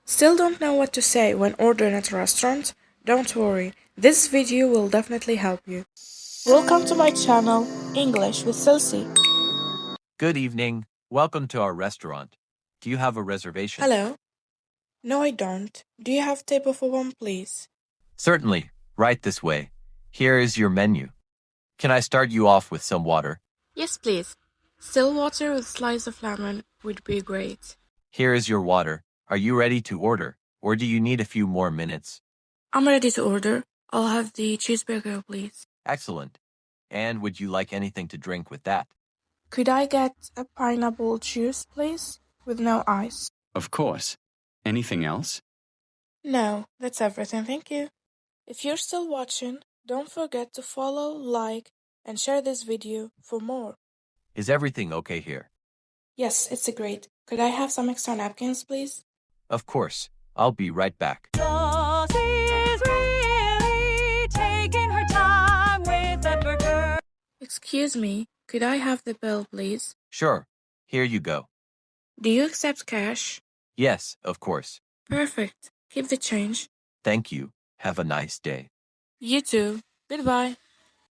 Still don't know what to say when ordering at a restaurant? Don't worry, this video will definitely help you. Welcome to my channel, English with Salsi. Good evening. Welcome to our restaurant. Do you have a reservation? Hello? No, I don't. Do you have table for one, please? Certainly. Right this way. Here is your menu. Can I start you off with some water? Yes, please. Still water with a slice of lemon would be great. Here is your water. Are you ready to order, or do you need a few more minutes? I'm ready to order. I'll have the cheeseburger, please. Excellent. And would you like anything to drink with that? Could I get a pineapple juice, please? With no ice. Of course. Anything else? No, that's everything, thank you. If you're still watching, don't forget to follow, like, and share this video for more. Is everything okay here? Yes, it's great. Could I have some extra napkins, please? Of course. I'll be right back. Is really taking her time with that burger. Excuse me, could I have the bill, please? Sure. Here you go. Do you accept cash? Yes, of course. Perfect. Keep the change. Thank you. Have a nice day. You too. Goodbye.